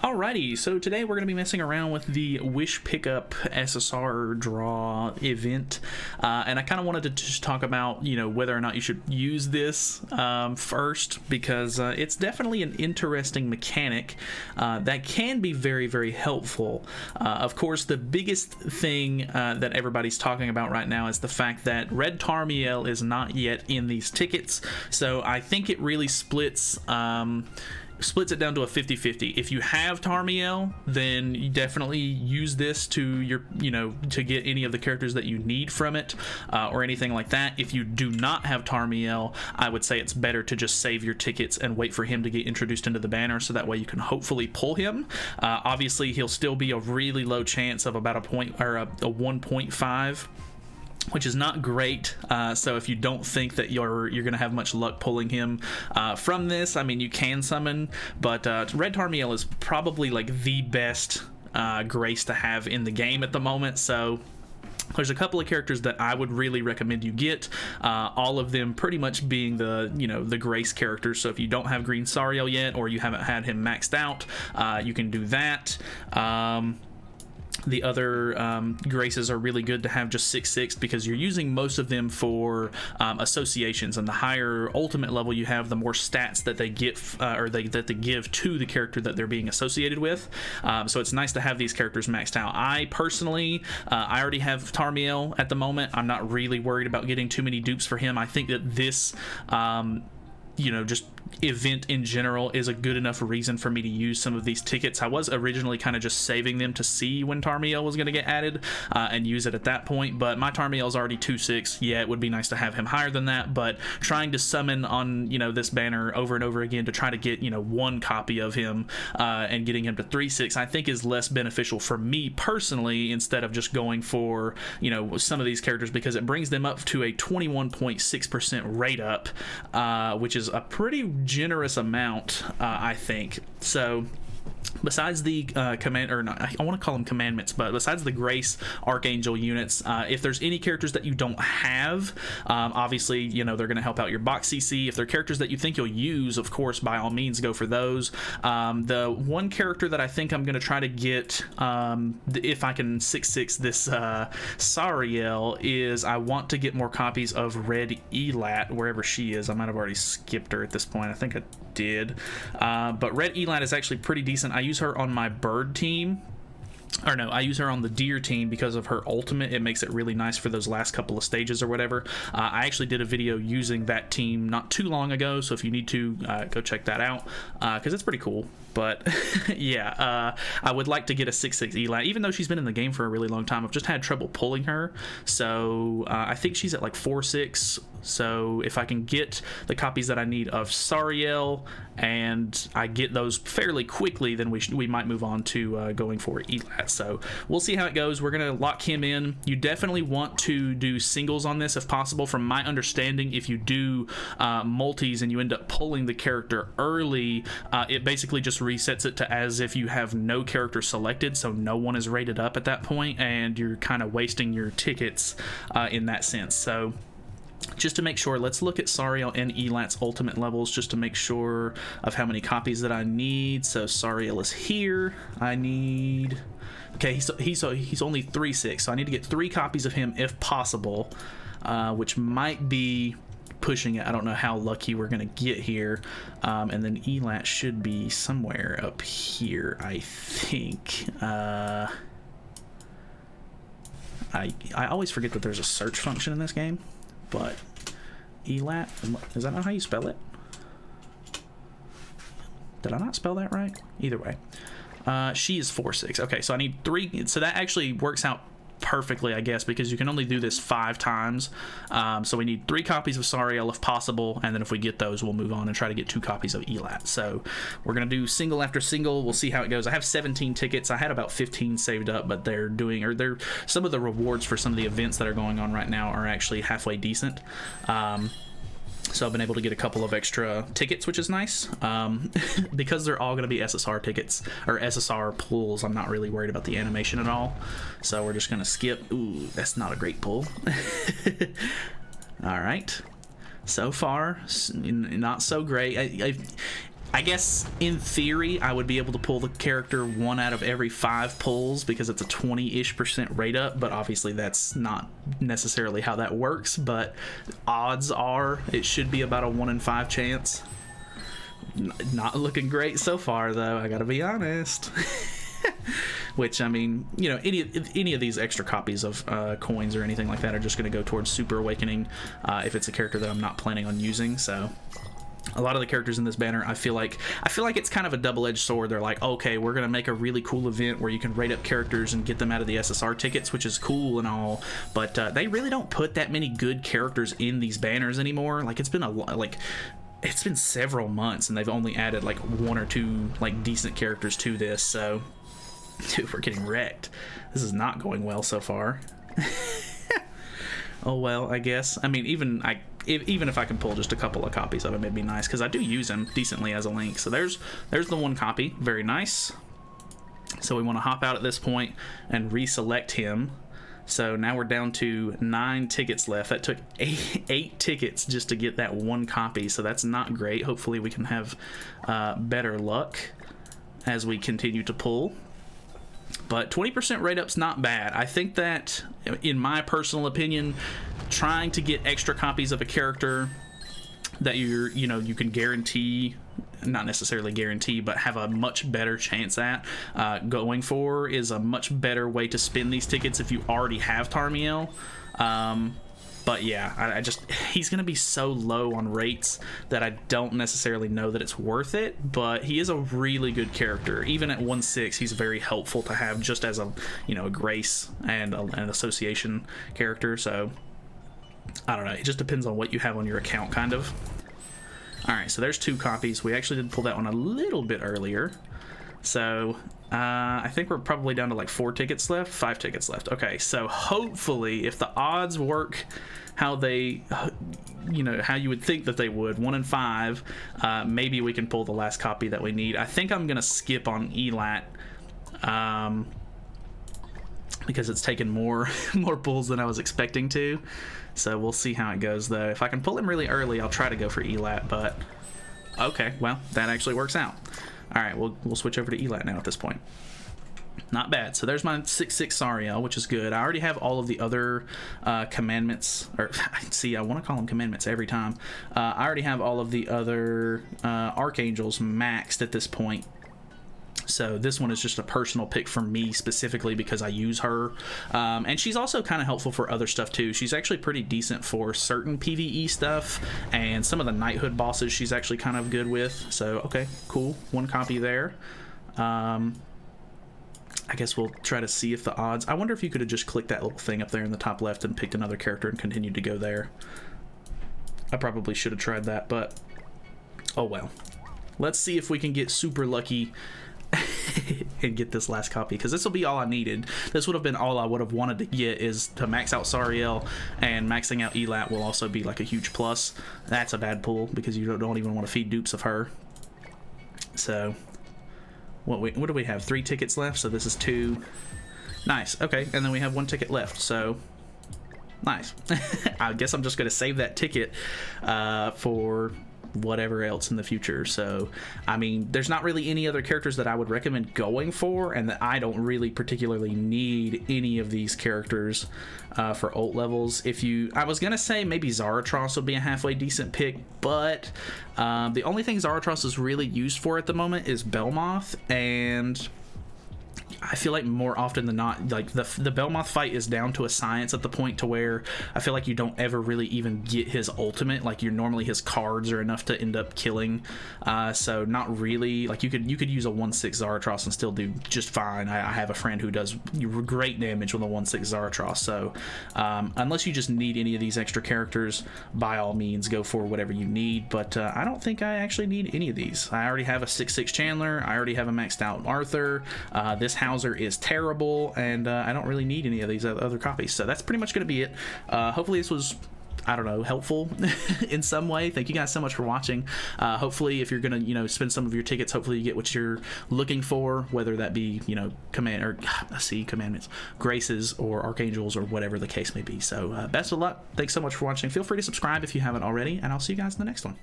Alrighty, so today we're going to be messing around with the Wish Pickup SSR draw event, and I kind of wanted to just talk about, whether or not you should use this first, because it's definitely an interesting mechanic that can be very, very helpful. Of course, the biggest thing that everybody's talking about right now is the fact that Red Tarmiel is not yet in these tickets, so I think it really splits it down to a 50-50. If you have Tarmiel, then you definitely use this to to get any of the characters that you need from it, or anything like that. If you do not have Tarmiel, I would say it's better to just save your tickets and wait for him to get introduced into the banner, so that way you can hopefully pull him. Obviously, he'll still be a really low chance of about a 1.5, which is not great. So if you don't think that you're gonna have much luck pulling him from this, I mean, you can summon, but Red Tarmiel is probably like the best Grace to have in the game at the moment. So there's a couple of characters that I would really recommend you get, all of them pretty much being the Grace characters. So if you don't have Green Sariel yet, or you haven't had him maxed out, you can do that. The other Graces are really good to have just 6/6, because you're using most of them for associations, and the higher ultimate level you have, the more stats that they get that they give to the character that they're being associated with. So it's nice to have these characters maxed out. I personally, I already have Tarmiel at the moment. I'm not really worried about getting too many dupes for him. I think that this just event in general is a good enough reason for me to use some of these tickets. I was originally kind of just saving them to see when Tarmiel was going to get added and use it at that point, but my Tarmiel is already 2/6. Yeah, it would be nice to have him higher than that, but trying to summon on this banner over and over again to try to get one copy of him and getting him to 3/6, I think is less beneficial for me personally, instead of just going for some of these characters, because it brings them up to a 21.6% rate up, which is a pretty generous amount, I think. So besides the I want to call them commandments, but besides the Grace Archangel units, if there's any characters that you don't have, obviously they're going to help out your box CC. If they're characters that you think you'll use, of course, by all means go for those. The one character that I think I'm going to try to get, if I can 6/6 this Sariel, is I want to get more copies of Red Elat, wherever she is. I might have already skipped her at this point. I think I did, but Red Elat is actually pretty decent. I use her on my bird team, or no, I use her on the deer team because of her ultimate. It makes it really nice for those last couple of stages or whatever. I actually did a video using that team not too long ago, so if you need to, go check that out, because it's pretty cool. But yeah, I would like to get a 6/6 Elat, even though she's been in the game for a really long time. I've just had trouble pulling her, so I think she's at like 4/6. So if I can get the copies that I need of Sariel, and I get those fairly quickly, then we might move on to going for Elat. So we'll see how it goes. We're gonna lock him in. You definitely want to do singles on this if possible. From my understanding, if you do multis and you end up pulling the character early, it basically just resets it to as if you have no character selected, so no one is rated up at that point, and you're kind of wasting your tickets in that sense. So just to make sure, let's look at Sariel and Elat's ultimate levels just to make sure of how many copies that I need. So Sariel is here. I need, okay, he's only 3/6, so I need to get 3 copies of him if possible, which might be pushing it. I don't know how lucky we're gonna get here. And then Elat should be somewhere up here, I think. I always forget that there's a search function in this game. But Elat, is that not how you spell it? Did I not spell that right? Either way, she is 4/6. Okay, so I need 3. So that actually works out perfectly, I guess, because you can only do this 5 times. So we need 3 copies of Sariel if possible, and then if we get those, we'll move on and try to get 2 copies of Elat. So we're gonna do single after single. We'll see how it goes. I have 17 tickets. I had about 15 saved up, but they're some of the rewards for some of the events that are going on right now are actually halfway decent. So I've been able to get a couple of extra tickets, which is nice. Because they're all going to be SSR tickets, or SSR pulls, I'm not really worried about the animation at all. So we're just going to skip. Ooh, that's not a great pull. All right. So far, not so great. I guess in theory I would be able to pull the character 1 out of every 5 pulls because it's a 20-ish% rate up, but obviously that's not necessarily how that works, but odds are it should be about a 1 in 5 chance. Not looking great so far though, I gotta be honest. Which, I mean, you know, any of these extra copies of coins or anything like that are just going to go towards Super Awakening if it's a character that I'm not planning on using. So a lot of the characters in this banner, I feel like it's kind of a double-edged sword. They're like, okay, we're going to make a really cool event where you can rate up characters and get them out of the SSR tickets, which is cool and all, but they really don't put that many good characters in these banners anymore. Like, it's been several months and they've only added like 1 or 2 like decent characters to this. So dude, we're getting wrecked. This is not going well so far. Oh well, I guess. I mean, even if I can pull just a couple of copies of him, it'd be nice, because I do use him decently as a link. So there's the 1 copy. Very nice. So we want to hop out at this point and reselect him. So now we're down to 9 tickets left. That took 8 tickets just to get that 1 copy, so that's not great. Hopefully we can have better luck as we continue to pull. But 20% rate up's not bad. I think that, in my personal opinion, trying to get extra copies of a character that you can guarantee, not necessarily guarantee, but have a much better chance at going for, is a much better way to spin these tickets if you already have Tarmiel. But yeah, he's going to be so low on rates that I don't necessarily know that it's worth it, but he is a really good character. Even at 1/6, he's very helpful to have just as a grace and an association character. So I don't know, it just depends on what you have on your account, kind of. Alright, so there's 2 copies. We actually did pull that one a little bit earlier. So I think we're probably down to like 4 tickets left, 5 tickets left. Okay, so hopefully if the odds work how they, how you would think that they would, 1 in 5, maybe we can pull the last copy that we need. I think I'm gonna skip on Elat because it's taken more pulls than I was expecting to. So we'll see how it goes though. If I can pull him really early, I'll try to go for Elat, but okay, well, that actually works out. Alright, we'll switch over to Elat now at this point. Not bad. So there's my 6/6 Sariel, which is good. I already have all of the other commandments, or see, I want to call them commandments every time. I already have all of the other archangels maxed at this point. So this one is just a personal pick for me specifically because I use her. And she's also kind of helpful for other stuff too. She's actually pretty decent for certain PvE stuff, and some of the knighthood bosses she's actually kind of good with. So, okay, cool. 1 copy there. I guess we'll try to see if the odds... I wonder if you could have just clicked that little thing up there in the top left and picked another character and continued to go there. I probably should have tried that, but oh well. Let's see if we can get super lucky and get this last copy, because this will be all I needed. This would have been all I would have wanted to get, is to max out Sariel, and maxing out Elat will also be like a huge plus. That's a bad pull because you don't even want to feed dupes of her. So what do we have? 3 tickets left, so this is 2. Nice. Okay, and then we have 1 ticket left, so nice. I guess I'm just going to save that ticket for whatever else in the future. So I mean, there's not really any other characters that I would recommend going for, and that I don't really particularly need any of these characters for ult levels. I was gonna say maybe Zaratros would be a halfway decent pick, but the only thing Zaratros is really used for at the moment is Belmoth, and I feel like more often than not, like the Belmoth fight is down to a science at the point to where I feel like you don't ever really even get his ultimate. Like normally his cards are enough to end up killing. So not really. Like you could use a 1/6 Zaratros and still do just fine. I have a friend who does great damage with a 1/6 Zaratros. So unless you just need any of these extra characters, by all means go for whatever you need. But I don't think I actually need any of these. I already have a 6/6 Chandler. I already have a maxed out Arthur. This Hauser is terrible, and I don't really need any of these other copies. So that's pretty much going to be it. Hopefully this was, I don't know, helpful in some way. Thank you guys so much for watching. Hopefully if you're going to, spend some of your tickets, hopefully you get what you're looking for, whether that be, commandments, graces, or archangels, or whatever the case may be. So best of luck. Thanks so much for watching. Feel free to subscribe if you haven't already, and I'll see you guys in the next one.